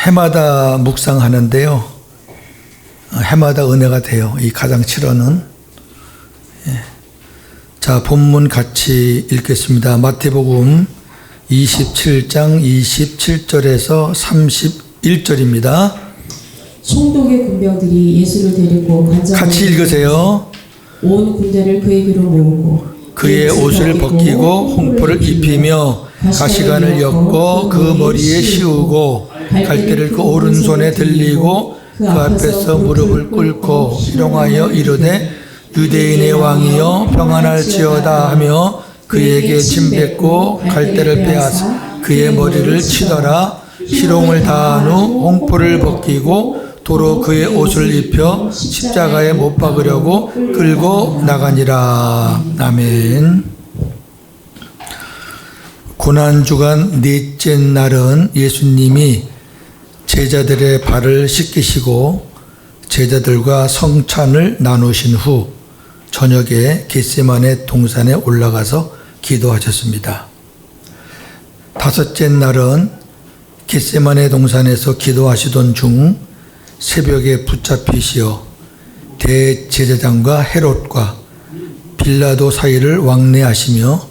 해마다 묵상하는데요. 해마다 은혜가 돼요. 이 가장 7월은. 자, 본문 같이 읽겠습니다. 마태복음 27장 27절에서 31절입니다. 총독의 군병들이 예수를 데리고 같이 읽으세요. 온 군대를 그에게로 모으고 그의 옷을 벗기고 홍포를 입히며 가시관을 엮고 그 머리에 씌우고 갈대를 그 오른손에 들리고 그 앞에서 무릎을 꿇고 희롱하여 이르되 유대인의 왕이여 평안할지어다 하며 그에게 침 뱉고 갈대를 빼앗아 그의 머리를 치더라. 희롱을 다한 후 홍포를 벗기고 도로 그의 옷을 입혀 십자가에 못 박으려고 끌고 나가니라. 아멘. 고난주간 넷째 날은 예수님이 제자들의 발을 씻기시고 제자들과 성찬을 나누신 후 저녁에 겟세마네 동산에 올라가서 기도하셨습니다. 다섯째 날은 겟세마네 동산에서 기도하시던 중 새벽에 붙잡히시어 대제사장과 헤롯과 빌라도 사이를 왕래하시며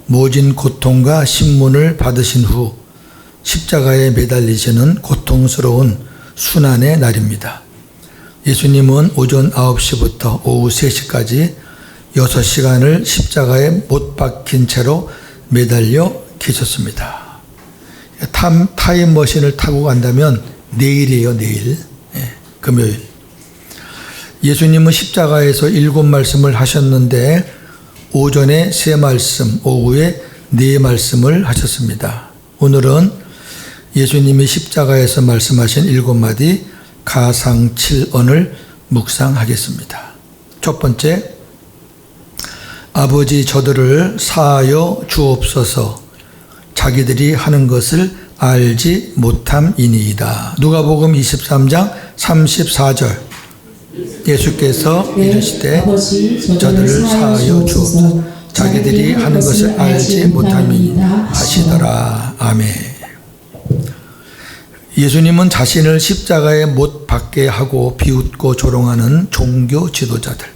모진 고통과 신문을 받으신 후 십자가에 매달리시는 고통스러운 순환의 날입니다. 예수님은 오전 9시부터 오후 3시까지 6시간을 십자가에 못 박힌 채로 매달려 계셨습니다. 타임머신을 타고 간다면 내일이에요, 내일. 금요일. 예수님은 십자가에서 7말씀을 하셨는데 오전에 3말씀, 오후에 4말씀을 하셨습니다. 오늘은 예수님이 십자가에서 말씀하신 7마디 가상 7언을 묵상하겠습니다. 첫 번째, 아버지 저들을 사하여 주옵소서. 자기들이 하는 것을 알지 못함이니이다. 누가복음 23장 34절. 예수께서 이르시되 저들을 사하여 주옵소서. 자기들이 하는 것을 알지 못함이니이다 하시더라. 아멘. 예수님은 자신을 십자가에 못 박게 하고 비웃고 조롱하는 종교 지도자들,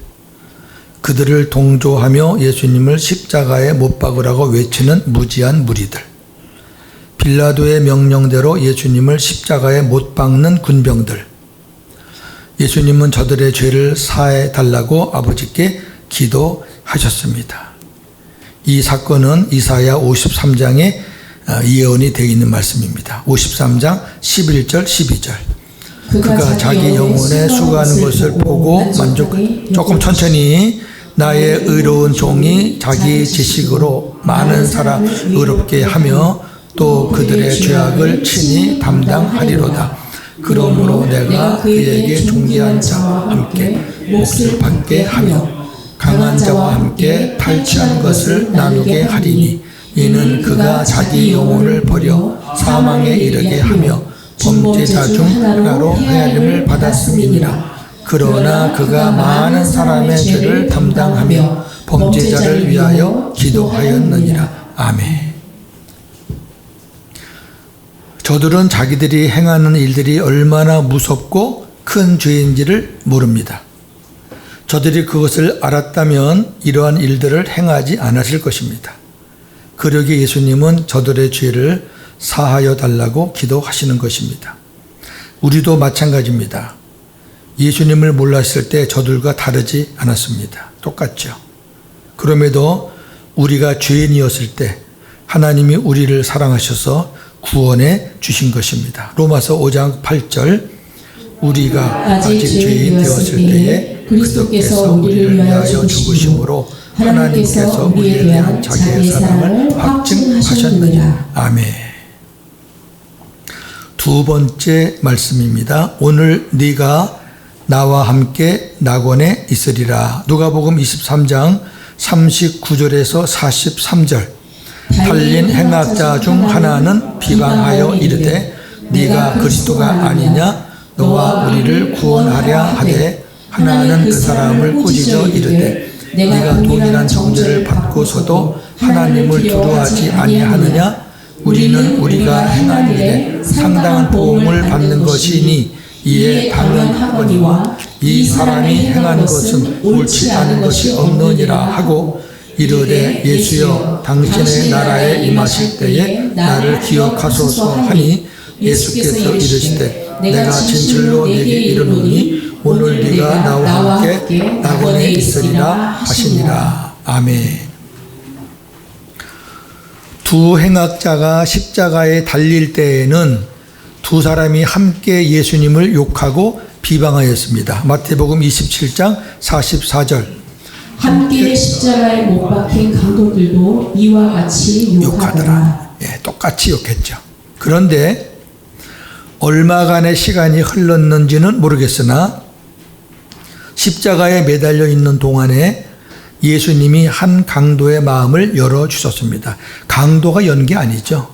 그들을 동조하며 예수님을 십자가에 못 박으라고 외치는 무지한 무리들, 빌라도의 명령대로 예수님을 십자가에 못 박는 군병들, 예수님은 저들의 죄를 사해 달라고 아버지께 기도하셨습니다. 이 사건은 이사야 53장에 예언이 되어 있는 말씀입니다. 53장 11절 12절. 그가 자기 영혼에 수고하는 것을 보고 조금 천천히 나의 의로운 종이 자기 지식으로 많은 사람 의롭게 하며 또 그들의 죄악을 친히 담당하리로다. 그러므로 내가 그에게 존귀한 자와 함께 몫을 받게 하며 강한 자와 함께 탈취한 것을 나누게 하리니 이는 그가 자기 영혼을 버려 사망에 이르게 하며 범죄자 중 하나로 헤아림을 받았음이니라. 그러나 그가 많은 사람의 죄를 담당하며 범죄자를 위하여 기도하였느니라. 아멘. 저들은 자기들이 행하는 일들이 얼마나 무섭고 큰 죄인지를 모릅니다. 저들이 그것을 알았다면 이러한 일들을 행하지 않았을 것입니다. 그러기에 예수님은 저들의 죄를 사하여 달라고 기도하시는 것입니다. 우리도 마찬가지입니다. 예수님을 몰랐을 때 저들과 다르지 않았습니다. 똑같죠. 그럼에도 우리가 죄인이었을 때 하나님이 우리를 사랑하셔서 구원해 주신 것입니다. 로마서 5장 8절. 우리가 아직 죄인 되었을 때에 그리스도께서 우리를 위하여 죽으심으로 하나님께서 우리에 대한 자기의 사랑을 확증하셨느니라. 아멘. 두 번째 말씀입니다. 오늘 네가 나와 함께 낙원에 있으리라. 누가복음 23장 39절에서 43절. 달린 행악자 중 하나는 비방하여 이르되 네가 그리스도가 아니냐 너와 우리를 구원하랴 하되 하나는 그 사람을 꾸짖어 이르되 네가 동일한 정죄를 받고서도 하나님을 두려워하지 아니하느냐 우리는 우리가 행한 일에 상당한 도움을 받는 것이니 이에 당연하거니와 이 사람이 행한 것은 옳지 않은 것이 없느니라 하고 이르되 예수여 당신의 나라에 임하실 때에 나를 기억하소서 하니 예수께서 이르시되 내가 진실로 네게 이르노니 오늘 네가 나와 함께 낙원에 있으리라 하시니라. 아멘. 두 행악자가 십자가에 달릴 때에는 두 사람이 함께 예수님을 욕하고 비방하였습니다. 마태복음 27장 44절. 함께 십자가에 못 박힌 강도들도 이와 같이 욕하더라. 예, 똑같이 욕했죠. 그런데 얼마간의 시간이 흘렀는지는 모르겠으나 십자가에 매달려 있는 동안에 예수님이 한 강도의 마음을 열어주셨습니다. 강도가 연 게 아니죠.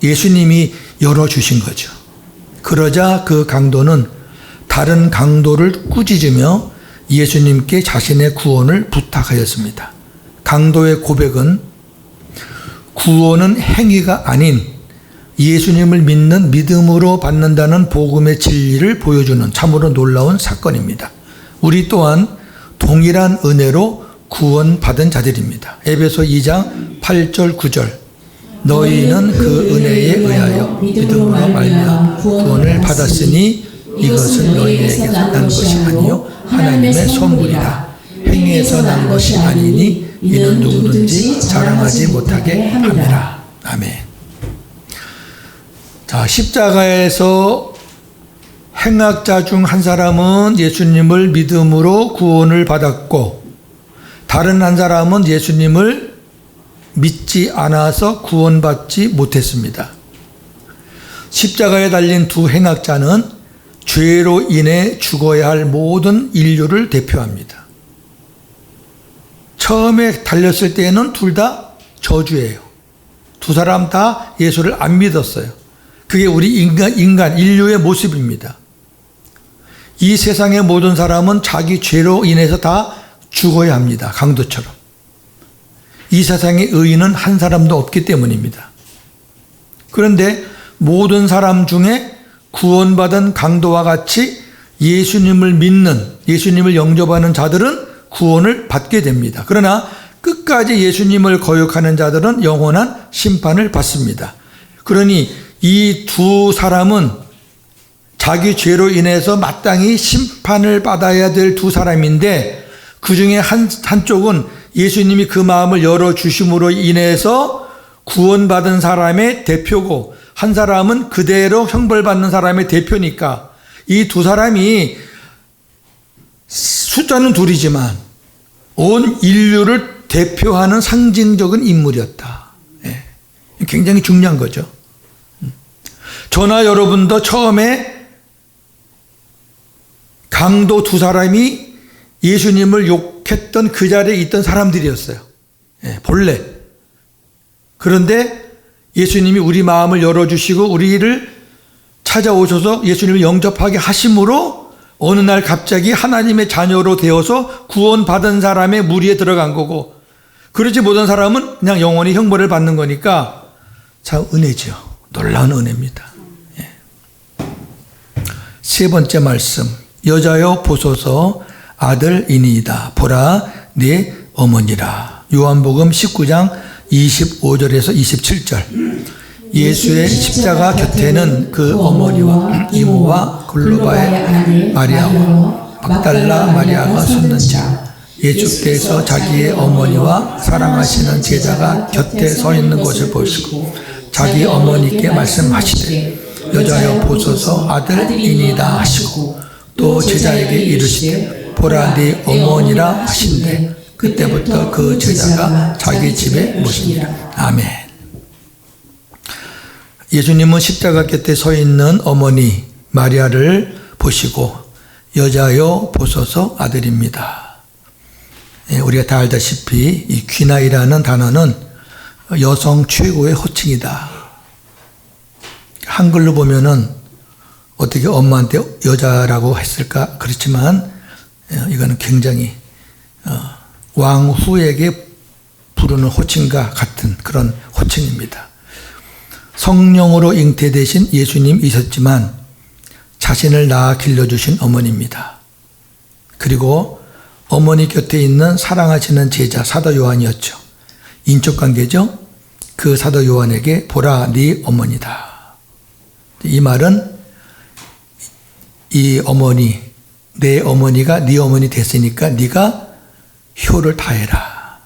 예수님이 열어주신 거죠. 그러자 그 강도는 다른 강도를 꾸짖으며 예수님께 자신의 구원을 부탁하였습니다. 강도의 고백은 구원은 행위가 아닌 예수님을 믿는 믿음으로 받는다는 복음의 진리를 보여주는 참으로 놀라운 사건입니다. 우리 또한 동일한 은혜로 구원받은 자들입니다. 에베소 2장 8절 9절. 너희는 그 은혜에 의하여 믿음으로 말미암아 구원을 받았으니 이것은 너희에게서 난 것이 아니요 하나님의 선물이라. 행위에서 난 것이 아니니 이는 누구든지 자랑하지 못하게 함이라. 아멘. 자, 십자가에서 행악자 중 한 사람은 예수님을 믿음으로 구원을 받았고 다른 한 사람은 예수님을 믿지 않아서 구원받지 못했습니다. 십자가에 달린 두 행악자는 죄로 인해 죽어야 할 모든 인류를 대표합니다. 처음에 달렸을 때에는 둘 다 저주예요. 두 사람 다 예수를 안 믿었어요. 그게 우리 인간 인류의 모습입니다. 이 세상의 모든 사람은 자기 죄로 인해서 다 죽어야 합니다. 강도처럼. 이 세상에 의인은 한 사람도 없기 때문입니다. 그런데 모든 사람 중에 구원받은 강도와 같이 예수님을 믿는, 예수님을 영접하는 자들은 구원을 받게 됩니다. 그러나 끝까지 예수님을 거역하는 자들은 영원한 심판을 받습니다. 그러니 이 두 사람은 자기 죄로 인해서 마땅히 심판을 받아야 될 두 사람인데 그 중에 한쪽은 예수님이 그 마음을 열어주심으로 인해서 구원받은 사람의 대표고 한 사람은 그대로 형벌받는 사람의 대표니까 이 두 사람이 숫자는 둘이지만 온 인류를 대표하는 상징적인 인물이었다. 예. 굉장히 중요한 거죠. 저나 여러분도 처음에 강도 두 사람이 예수님을 욕했던 그 자리에 있던 사람들이었어요. 예, 본래. 그런데 예수님이 우리 마음을 열어주시고 우리를 찾아오셔서 예수님을 영접하게 하심으로 어느 날 갑자기 하나님의 자녀로 되어서 구원받은 사람의 무리에 들어간 거고 그러지 못한 사람은 그냥 영원히 형벌을 받는 거니까 참 은혜죠. 놀라운 은혜입니다. 예. 세 번째 말씀. 여자여 보소서 아들이니이다. 보라 네 어머니라. 요한복음 19장 25절에서 27절. 예수의 십자가 곁에는 그 어머니와 이모와 글로바의 아내 마리아와 막달라 마리아가 섰는지라. 예수께서 자기의 어머니와 사랑하시는 제자가 곁에 서 있는 것을 보시고 자기 어머니께 말씀하시되 여자여 보소서 아들이니이다 하시고 또 제자에게 이르시되 보라 네 어머니라 하신대 그때부터 그 제자가 자기 집에 모시니라. 아멘. 예수님은 십자가 곁에 서 있는 어머니 마리아를 보시고 여자여 보소서 아들입니다. 우리가 다 알다시피 이 귀나이라는 단어는 여성 최고의 호칭이다. 한글로 보면은 어떻게 엄마한테 여자라고 했을까? 그렇지만 이거는 굉장히 왕후에게 부르는 호칭과 같은 그런 호칭입니다. 성령으로 잉태되신 예수님이셨지만 자신을 낳아 길러주신 어머니입니다. 그리고 어머니 곁에 있는 사랑하시는 제자 사도 요한이었죠. 인척관계죠. 그 사도 요한에게 보라 네 어머니다. 이 말은 이 어머니, 내 어머니가 네 어머니 됐으니까 네가 효를 다해라.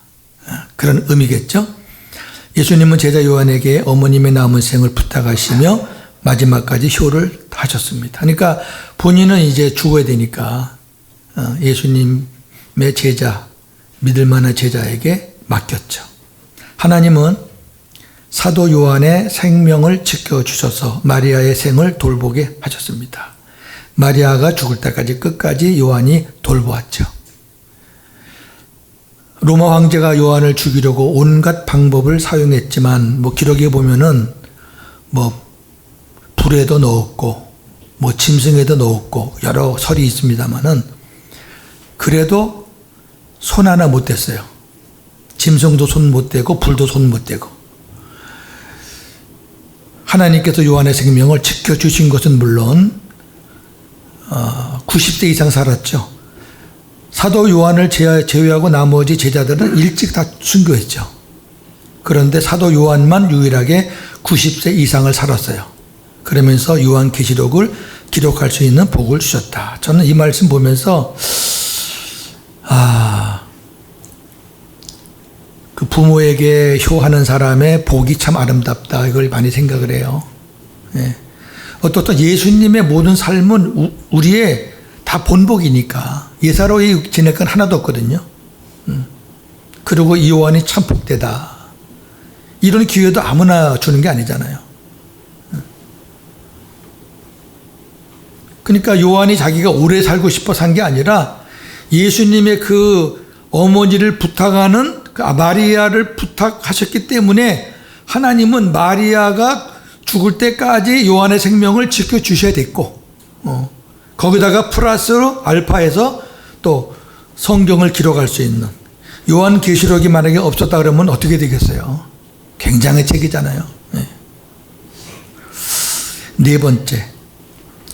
그런 의미겠죠. 예수님은 제자 요한에게 어머님의 남은 생을 부탁하시며 마지막까지 효를 하셨습니다. 그러니까 본인은 이제 죽어야 되니까 예수님의 제자, 믿을 만한 제자에게 맡겼죠. 하나님은 사도 요한의 생명을 지켜주셔서 마리아의 생을 돌보게 하셨습니다. 마리아가 죽을 때까지 끝까지 요한이 돌보았죠. 로마 황제가 요한을 죽이려고 온갖 방법을 사용했지만 기록에 보면은 불에도 넣었고 짐승에도 넣었고 여러 설이 있습니다만은 그래도 손 하나 못 댔어요. 짐승도 손 못 대고 불도 손 못 대고. 하나님께서 요한의 생명을 지켜주신 것은 물론 90세 이상 살았죠. 사도 요한을 제외하고 나머지 제자들은 일찍 다 순교했죠. 그런데 사도 요한만 유일하게 90세 이상을 살았어요. 그러면서 요한계시록을 기록할 수 있는 복을 주셨다. 저는 이 말씀 보면서 그 부모에게 효하는 사람의 복이 참 아름답다. 이걸 많이 생각을 해요. 예. 어떻든 예수님의 모든 삶은 우리의 다 본복이니까 예사로이 지낼 건 하나도 없거든요. 그리고 이 요한이 참 복되다. 이런 기회도 아무나 주는 게 아니잖아요. 그러니까 요한이 자기가 오래 살고 싶어 산 게 아니라 예수님의 그 어머니를 부탁하는 마리아를 부탁하셨기 때문에 하나님은 마리아가 죽을 때까지 요한의 생명을 지켜주셔야 됐고 거기다가 플러스로 알파에서 또 성경을 기록할 수 있는 요한계시록이 만약에 없었다 그러면 어떻게 되겠어요? 굉장한 책이잖아요. 네 번째,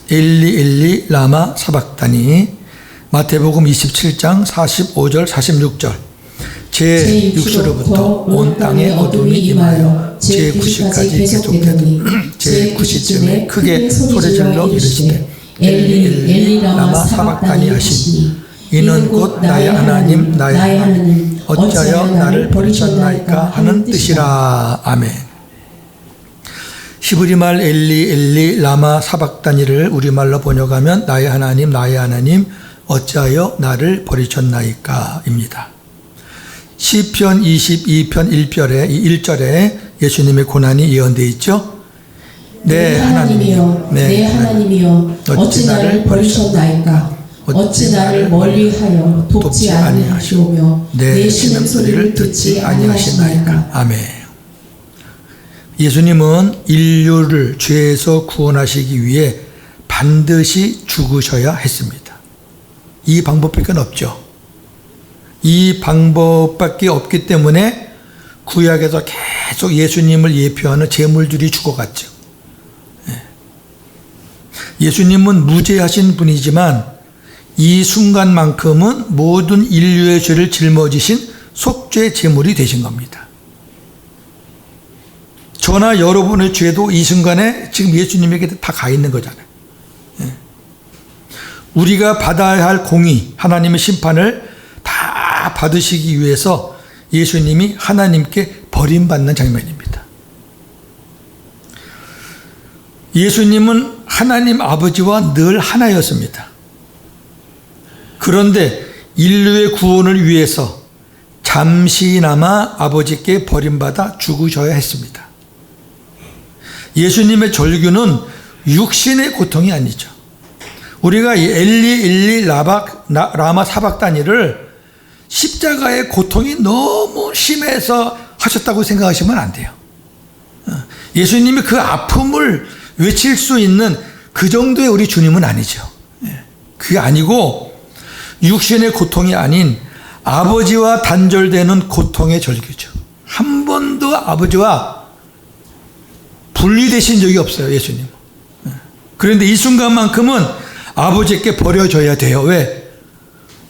엘리 엘리 라마 사박다니. 마태복음 27장 45절 46절. 제6시로부터 온 땅에 어둠이 임하여 제9시까지 계속되더니 제9시쯤에 크게 소리질러 이르시되 엘리 엘리 라마 사박다니 하시니 이는 곧 나의 하나님 나의 하나님 어찌하여 나를 버리셨나이까 하는 뜻이라. 아멘. 히브리말 엘리 엘리 라마 사박다니를 우리말로 번역하면 나의 하나님 어찌하여 나를 버리셨나이까 입니다. 시편 22편 1절에 예수님의 고난이 예언되어 있죠. 내 하나님이여 내 하나님이여 어찌 나를 버리셨나이까 어찌 나를 멀리하여 돕지 아니하시오며 내 신음소리를 듣지 아니하시나이까. 아멘. 예수님은 인류를 죄에서 구원하시기 위해 반드시 죽으셔야 했습니다. 이 방법밖에 없죠. 이 방법밖에 없기 때문에 구약에서 계속 예수님을 예표하는 제물들이 죽어갔죠. 예수님은 무죄하신 분이지만 이 순간만큼은 모든 인류의 죄를 짊어지신 속죄 제물이 되신 겁니다. 저나 여러분의 죄도 이 순간에 지금 예수님에게 다 가 있는 거잖아요. 우리가 받아야 할 공의, 하나님의 심판을 다 받으시기 위해서 예수님이 하나님께 버림받는 장면입니다. 예수님은 하나님 아버지와 늘 하나였습니다. 그런데 인류의 구원을 위해서 잠시나마 아버지께 버림받아 죽으셔야 했습니다. 예수님의 절규는 육신의 고통이 아니죠. 우리가 이 엘리 라마 사박다니를 십자가의 고통이 너무 심해서 하셨다고 생각하시면 안 돼요. 예수님이 그 아픔을 외칠 수 있는 그 정도의 우리 주님은 아니죠. 그게 아니고 육신의 고통이 아닌 아버지와 단절되는 고통의 절규죠. 한 번도 아버지와 분리되신 적이 없어요, 예수님. 그런데 이 순간만큼은 아버지께 버려져야 돼요. 왜?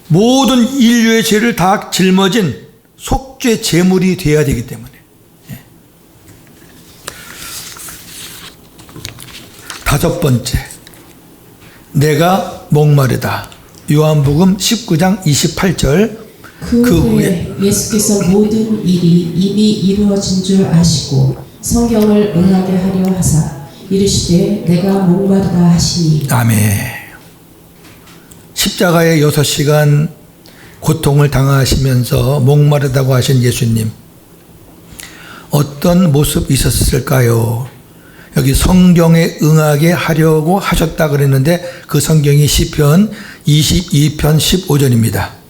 모든 인류의 죄를 다 짊어진 속죄 제물이 되어야 되기 때문에. 다섯 번째, 내가 목마르다. 요한복음 19장 28절. 그 후에 예수께서 모든 일이 이미 이루어진 줄 아시고 성경을 응하게 하려 하사 이르시되 내가 목마르다 하시니. 아멘. 십자가에 6시간 고통을 당하시면서 목마르다고 하신 예수님, 어떤 모습이 있었을까요? 여기 성경에 응하게 하려고 하셨다 그랬는데 그 성경이 시편 22편 15절입니다.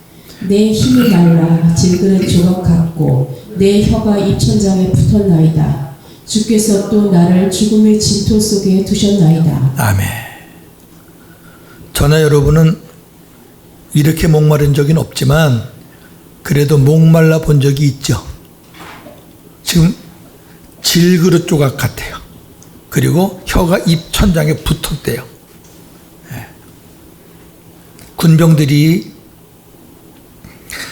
내 힘이 날라 질그릇 조각 같고 내 혀가 입천장에 붙었나이다. 주께서 또 나를 죽음의 진토 속에 두셨나이다. 아멘. 저나 여러분은 이렇게 목마른 적은 없지만 그래도 목말라 본 적이 있죠. 지금 질그릇 조각 같아요. 그리고 혀가 입천장에 붙었대요. 군병들이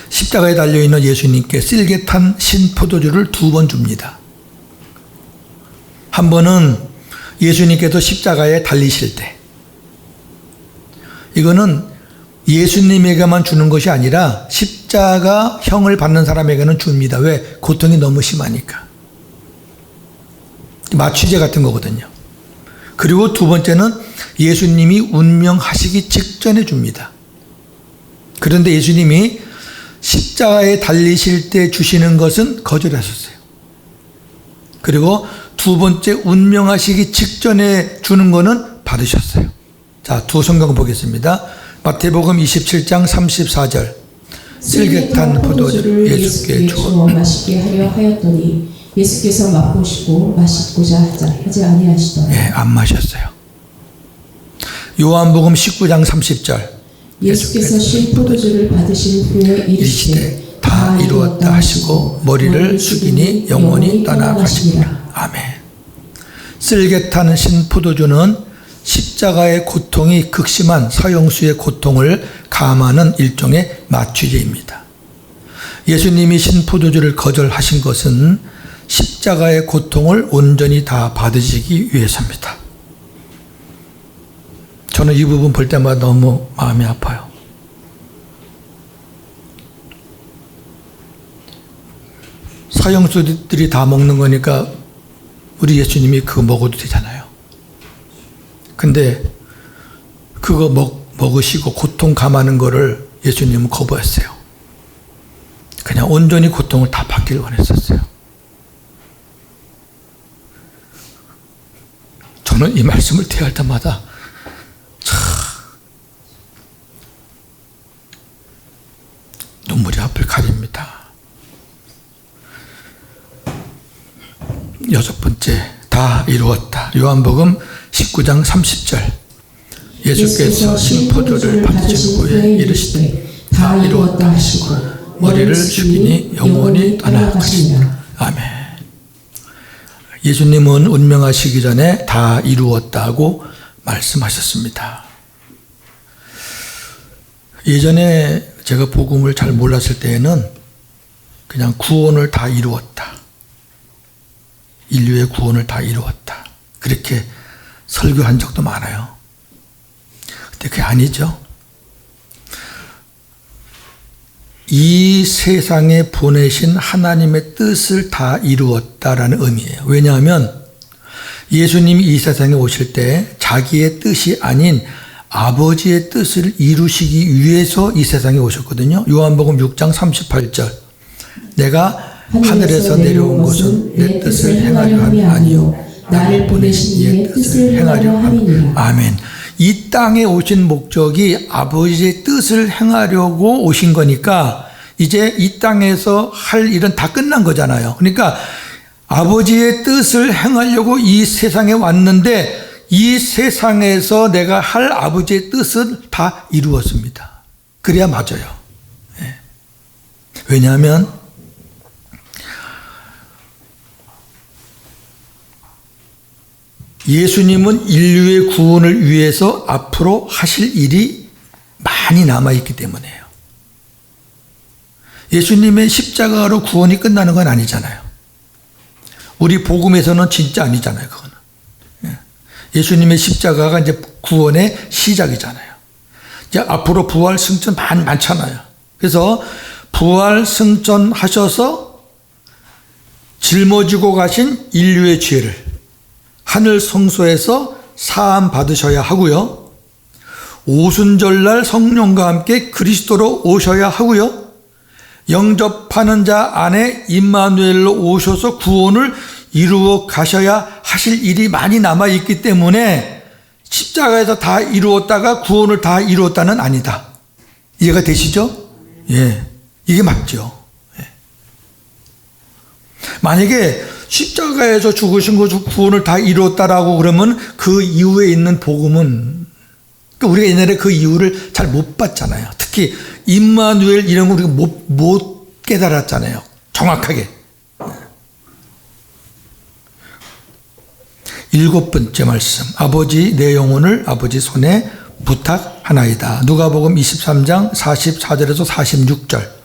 십자가에 달려있는 예수님께 쓸개 탄 신포도주를 2번 줍니다. 한 번은 예수님께서 십자가에 달리실 때, 이거는 예수님에게만 주는 것이 아니라 십자가형을 받는 사람에게는 줍니다. 왜? 고통이 너무 심하니까. 마취제 같은 거거든요. 그리고 두 번째는 예수님이 운명하시기 직전에 줍니다. 그런데 예수님이 십자가에 달리실 때 주시는 것은 거절하셨어요. 그리고 두 번째 운명하시기 직전에 주는 것은 받으셨어요. 자, 두 성경 보겠습니다. 마태복음 27장 34절. 쓸개 탄 포도주를 예수께 주어 마시게 하려 하였더니 예수께서 맛보시고 마시고자 하지 아니하시더라. 안 마셨어요. 요한복음 19장 30절. 예수께서 신포도주를 받으신 후에 이르시되 다 이루었다 하시고 머리를 숙이니 영원히 떠나가시니라. 아멘. 쓸개 탄 신포도주는 십자가의 고통이 극심한 사형수의 고통을 감하는 일종의 마취제입니다. 예수님이 신포도주를 거절하신 것은 십자가의 고통을 온전히 다 받으시기 위해서입니다. 저는 이 부분 볼 때마다 너무 마음이 아파요. 사형수들이 다 먹는 거니까 우리 예수님이 그거 먹어도 되잖아요. 근데 그거 먹으시고 고통 감하는 거를 예수님은 거부했어요. 그냥 온전히 고통을 다 받기를 원했었어요. 저는 이 말씀을 대할 때마다 눈물이 앞을 가립니다. 여섯 번째, 다 이루었다. 요한복음 19장 30절. 예수께서 신포도를 받으신 후에 이르시되 다 이루었다 하시고 머리를 숙이니 영원히 떠나가시니라. 아멘. 예수님은 운명하시기 전에 다 이루었다고 말씀하셨습니다. 예전에 제가 복음을 잘 몰랐을 때에는 그냥 구원을 다 이루었다. 인류의 구원을 다 이루었다. 그렇게 설교한 적도 많아요. 근데 그게 아니죠. 이 세상에 보내신 하나님의 뜻을 다 이루었다라는 의미예요. 왜냐하면 예수님이 이 세상에 오실 때 자기의 뜻이 아닌 아버지의 뜻을 이루시기 위해서 이 세상에 오셨거든요. 요한복음 6장 38절. 내가 하늘에서 내려온 것은 내 뜻을 행하려 함이 아니요 나를 보내신 이의 뜻을 행하려 함이니라. 아멘. 이 땅에 오신 목적이 아버지의 뜻을 행하려고 오신 거니까 이제 이 땅에서 할 일은 다 끝난 거잖아요. 그러니까 아버지의 뜻을 행하려고 이 세상에 왔는데 이 세상에서 내가 할 아버지의 뜻은 다 이루었습니다. 그래야 맞아요. 왜냐하면 예수님은 인류의 구원을 위해서 앞으로 하실 일이 많이 남아있기 때문에요. 예수님의 십자가로 구원이 끝나는 건 아니잖아요. 우리 복음에서는 진짜 아니잖아요. 그거는. 예수님의 십자가가 이제 구원의 시작이잖아요. 이제 앞으로 부활 승천 많잖아요. 그래서 부활 승천 하셔서 짊어지고 가신 인류의 죄를 하늘 성소에서 사함 받으셔야 하고요. 오순절날 성령과 함께 그리스도로 오셔야 하고요. 영접하는 자 안에 임마누엘로 오셔서 구원을 이루어 가셔야 하실 일이 많이 남아있기 때문에 십자가에서 다 이루었다가 구원을 다 이루었다는 아니다. 이해가 되시죠? 예. 이게 맞죠. 예. 만약에 십자가에서 죽으신 거 구원을 다 이루었다라고 그러면 그 이후에 있는 복음은 우리가 옛날에 그 이유를 잘 못 봤잖아요. 특히 임마누엘 이런 거 우리가 못 깨달았잖아요. 정확하게. 7번째 말씀. 아버지 내 영혼을 아버지 손에 부탁하나이다. 누가복음 23장 44절에서 46절.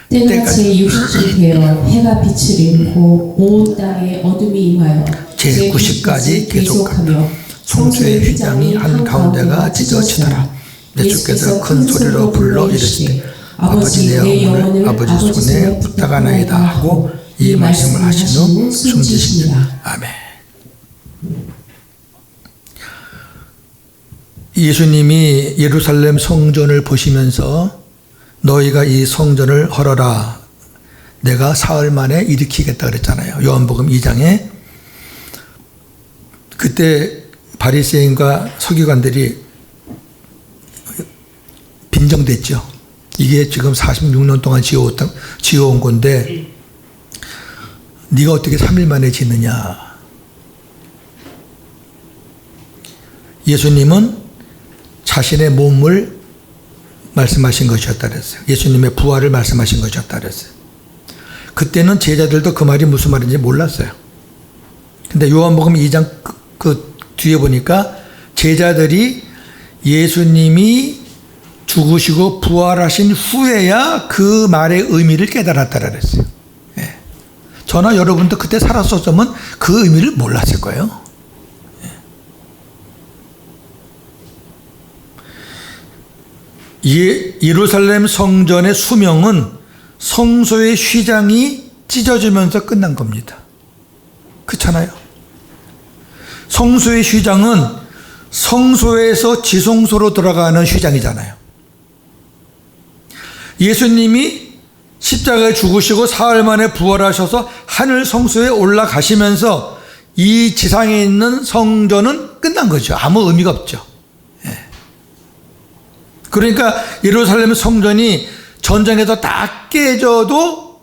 때가 제60이 되어 해가 빛을 잃고 온 땅에 어둠이 임하여 제90까지 계속하며 성소의 휘장이 한가운데가 찢어지더라. 내 주께서 큰 소리로 불러 이르시되 아버지 내 영혼을 아버지 손에 부탁하나이다 하고 이 말씀을 하신 후 숨지십니다. 아멘. 예수님이 예루살렘 성전을 보시면서 너희가 이 성전을 헐어라. 내가 사흘 만에 일으키겠다 그랬잖아요. 요한복음 2장에. 그때 바리새인과 서기관들이 빈정댔죠. 이게 지금 46년 동안 지어온 건데 네가 어떻게 3일 만에 짓느냐. 예수님은 자신의 몸을 말씀하신 것이었다 그랬어요. 예수님의 부활을 말씀하신 것이었다 그랬어요. 그때는 제자들도 그 말이 무슨 말인지 몰랐어요. 근데 요한복음 2장 그 뒤에 보니까 제자들이 예수님이 죽으시고 부활하신 후에야 그 말의 의미를 깨달았다 그랬어요. 예. 저나 여러분도 그때 살았었으면 그 의미를 몰랐을 거예요. 예루살렘 성전의 수명은 성소의 휘장이 찢어지면서 끝난 겁니다. 그렇잖아요. 성소의 휘장은 성소에서 지성소로 들어가는 휘장이잖아요. 예수님이 십자가에 죽으시고 사흘 만에 부활하셔서 하늘 성소에 올라가시면서 이 지상에 있는 성전은 끝난 거죠. 아무 의미가 없죠. 그러니까 예루살렘 성전이 전쟁에서 다 깨져도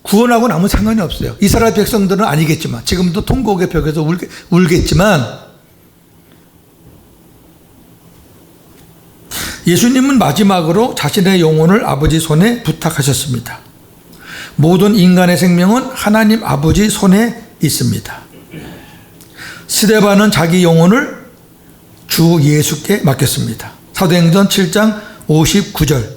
구원하고는 아무 상관이 없어요. 이스라엘 백성들은 아니겠지만 지금도 통곡의 벽에서 울겠지만 예수님은 마지막으로 자신의 영혼을 아버지 손에 부탁하셨습니다. 모든 인간의 생명은 하나님 아버지 손에 있습니다. 스데반은 자기 영혼을 주 예수께 맡겼습니다. 사도행전 7장 59절.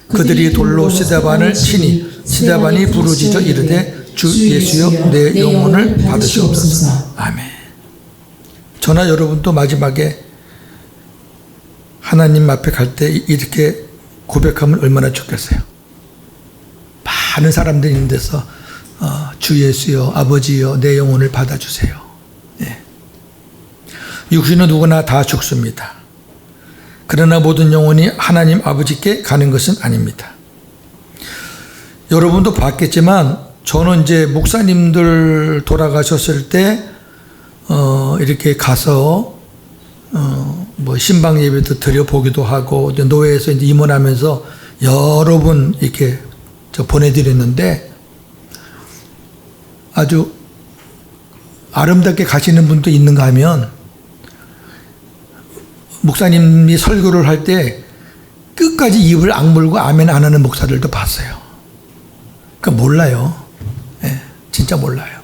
그들이 돌로 스데반을 치니 스데반이 부르짖어 이르되 주 예수여 내 영혼을 받으시옵소서. 아멘. 저나 여러분도 마지막에 하나님 앞에 갈 때 이렇게 고백하면 얼마나 좋겠어요. 많은 사람들이 있는 데서 주 예수여 아버지여 내 영혼을 받아주세요. 예. 육신은 누구나 다 죽습니다. 그러나 모든 영혼이 하나님 아버지께 가는 것은 아닙니다. 여러분도 봤겠지만 저는 이제 목사님들 돌아가셨을 때 이렇게 가서 뭐 신방 예배도 드려보기도 하고 노회에서 이제 임원하면서 여러 분 이렇게 보내드렸는데 아주 아름답게 가시는 분도 있는가 하면 목사님이 설교를 할 때 끝까지 입을 악물고 아멘 안 하는 목사들도 봤어요. 그러니까 몰라요. 예, 진짜 몰라요.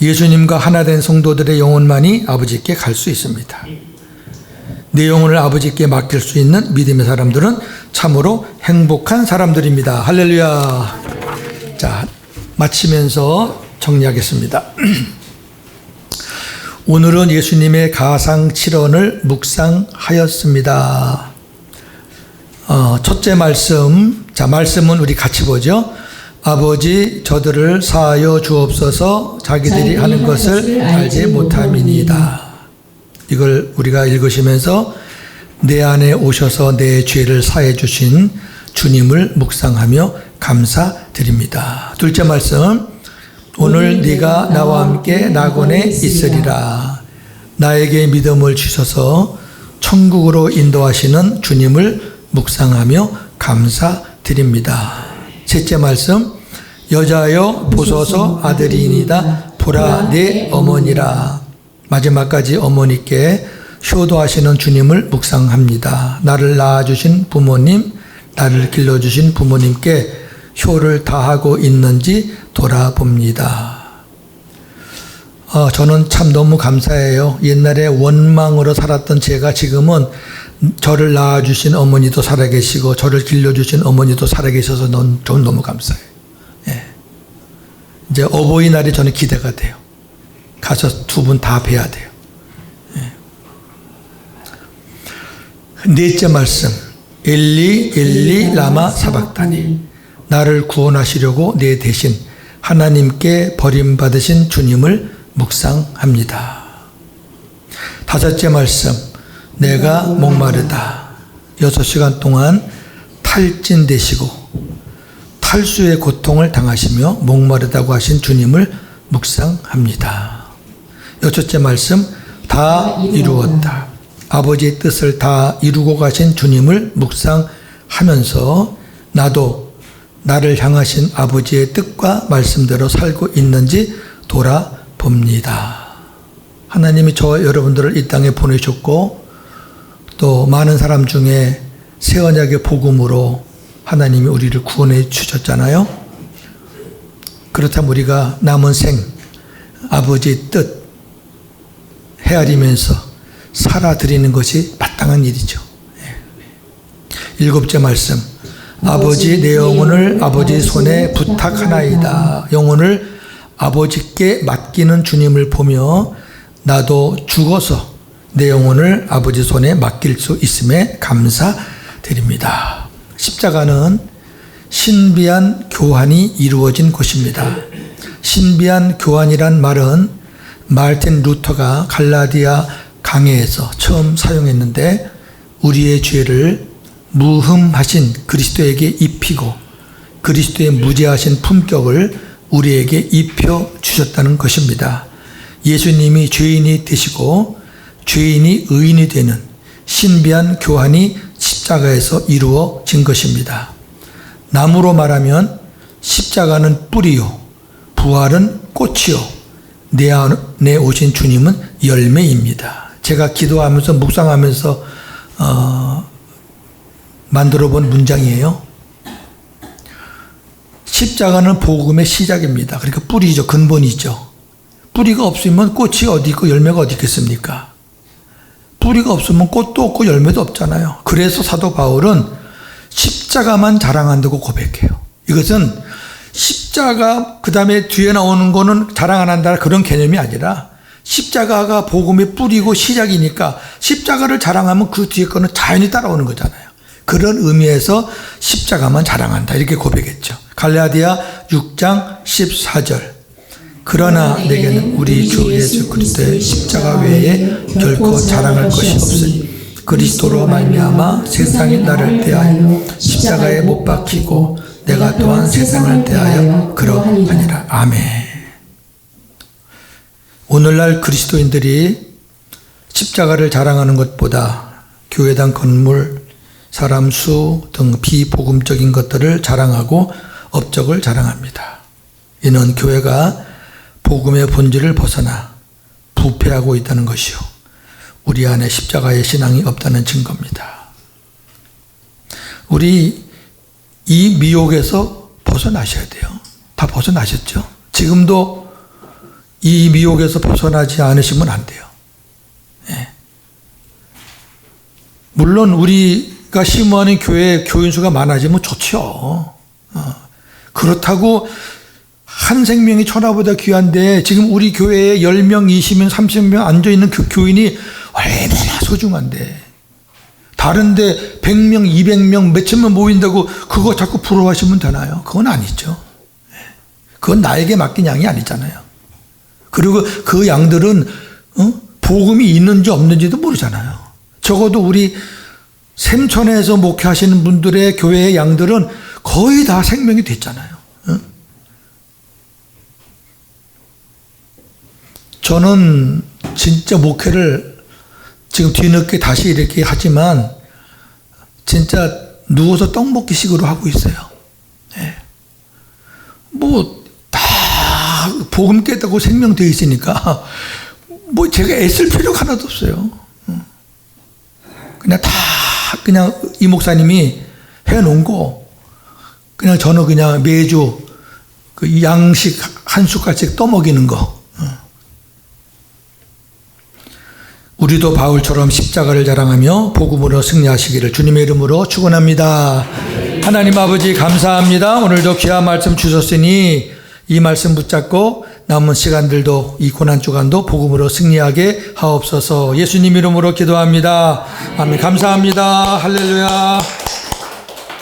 예수님과 하나 된 성도들의 영혼만이 아버지께 갈 수 있습니다. 내 영혼을 아버지께 맡길 수 있는 믿음의 사람들은 참으로 행복한 사람들입니다. 할렐루야. 자, 마치면서 정리하겠습니다. 오늘은 예수님의 가상 7언을 묵상하였습니다. 첫째 말씀, 자, 말씀은 우리 같이 보죠. 아버지, 저들을 사하여 주옵소서. 자기들이 하는 것을 알지 못함이니이다. 이걸 우리가 읽으시면서 내 안에 오셔서 내 죄를 사해 주신 주님을 묵상하며 감사드립니다. 둘째 말씀, 오늘 네가 나와 함께 낙원에 있으리라. 나에게 믿음을 주셔서 천국으로 인도하시는 주님을 묵상하며 감사드립니다. 셋째 말씀, 여자여 보소서 아들이니이다. 보라 내 어머니라. 마지막까지 어머니께 효도하시는 주님을 묵상합니다. 나를 낳아주신 부모님, 나를 길러주신 부모님께 효를 다하고 있는지 돌아봅니다. 저는 참 너무 감사해요. 옛날에 원망으로 살았던 제가 지금은 저를 낳아주신 어머니도 살아계시고 저를 길러주신 어머니도 살아계셔서 저는 너무 감사해요. 예. 이제 어버이날이 저는 기대가 돼요. 가서 두 분 다 뵈야 돼요. 예. 넷째 말씀, 엘리 엘리 라마 사박다니. 나를 구원하시려고 내 대신 하나님께 버림받으신 주님을 묵상합니다. 다섯째 말씀, 내가 목마르다. 6시간 동안 탈진되시고 탈수의 고통을 당하시며 목마르다고 하신 주님을 묵상합니다. 여섯째 말씀, 다 이루었다. 아버지의 뜻을 다 이루고 가신 주님을 묵상하면서 나도 나를 향하신 아버지의 뜻과 말씀대로 살고 있는지 돌아봅니다. 하나님이 저와 여러분들을 이 땅에 보내셨고 또 많은 사람 중에 새 언약의 복음으로 하나님이 우리를 구원해 주셨잖아요. 그렇다면 우리가 남은 생 아버지의 뜻 헤아리면서 살아드리는 것이 마땅한 일이죠. 일곱째 말씀, 아버지 내 영혼을 아버지 손에 부탁하나이다. 영혼을 아버지께 맡기는 주님을 보며 나도 죽어서 내 영혼을 아버지 손에 맡길 수 있음에 감사드립니다. 십자가는 신비한 교환이 이루어진 곳입니다. 신비한 교환이란 말은 마르틴 루터가 갈라디아 강해에서 처음 사용했는데 우리의 죄를 무흠하신 그리스도에게 입히고 그리스도의 무죄하신 품격을 우리에게 입혀 주셨다는 것입니다. 예수님이 죄인이 되시고 죄인이 의인이 되는 신비한 교환이 십자가에서 이루어진 것입니다. 나무로 말하면 십자가는 뿌리요, 부활은 꽃이요, 내 안에 오신 주님은 열매입니다. 제가 기도하면서 묵상하면서 만들어 본 문장이에요. 십자가는 복음의 시작입니다. 그러니까 뿌리죠. 근본이죠. 뿌리가 없으면 꽃이 어디 있고 열매가 어디 있겠습니까? 뿌리가 없으면 꽃도 없고 열매도 없잖아요. 그래서 사도 바울은 십자가만 자랑한다고 고백해요. 이것은 십자가 그 다음에 뒤에 나오는 거는 자랑 안 한다 그런 개념이 아니라 십자가가 복음의 뿌리고 시작이니까 십자가를 자랑하면 그 뒤에 거는 자연히 따라오는 거잖아요. 그런 의미에서 십자가만 자랑한다 이렇게 고백했죠. 갈라디아 6장 14절. 그러나 내게는 우리 주 예수 그리스도의 십자가 외에 결코 자랑할 것이 없으니 그리스도로 말미암아 세상이 나를 대하여 십자가에 못 박히고 내가 또한 세상을 대하여 그러하니라. 아멘. 오늘날 그리스도인들이 십자가를 자랑하는 것보다 교회당 건물, 사람 수 등 비복음적인 것들을 자랑하고 업적을 자랑합니다. 이는 교회가 복음의 본질을 벗어나 부패하고 있다는 것이요, 우리 안에 십자가의 신앙이 없다는 증거입니다. 우리 이 미혹에서 벗어나셔야 돼요. 다 벗어나셨죠? 지금도 이 미혹에서 벗어나지 않으시면 안 돼요. 예. 물론 우리가 심호하는 교회 교인 수가 많아지면 좋죠. 그렇다고 한 생명이 천하보다 귀한데 지금 우리 교회에 10명, 20명, 30명 앉아있는 그 교인이 얼마나 소중한데 다른데 100명, 200명, 몇천 명 모인다고 그거 자꾸 부러워하시면 되나요? 그건 아니죠. 그건 나에게 맡긴 양이 아니잖아요. 그리고 그 양들은 복음이 있는지 없는지도 모르잖아요. 적어도 우리 샘천에서 목회하시는 분들의 교회의 양들은 거의 다 생명이 됐잖아요. 저는 진짜 목회를 지금 뒤늦게 다시 이렇게 하지만 진짜 누워서 떡 먹기 식으로 하고 있어요. 네. 뭐 다 복음 깨닫고 생명되어 있으니까 뭐 제가 애쓸 필요가 하나도 없어요. 그냥 다 그냥 이 목사님이 해놓은 거 그냥 저는 그냥 매주 그 양식 한 숟갈씩 떠먹이는 거. 우리도 바울처럼 십자가를 자랑하며 복음으로 승리하시기를 주님의 이름으로 축원합니다. 하나님 아버지 감사합니다. 오늘도 귀한 말씀 주셨으니 이 말씀 붙잡고 남은 시간들도 이 고난주간도 복음으로 승리하게 하옵소서. 예수님 이름으로 기도합니다. 아멘. 감사합니다. 할렐루야.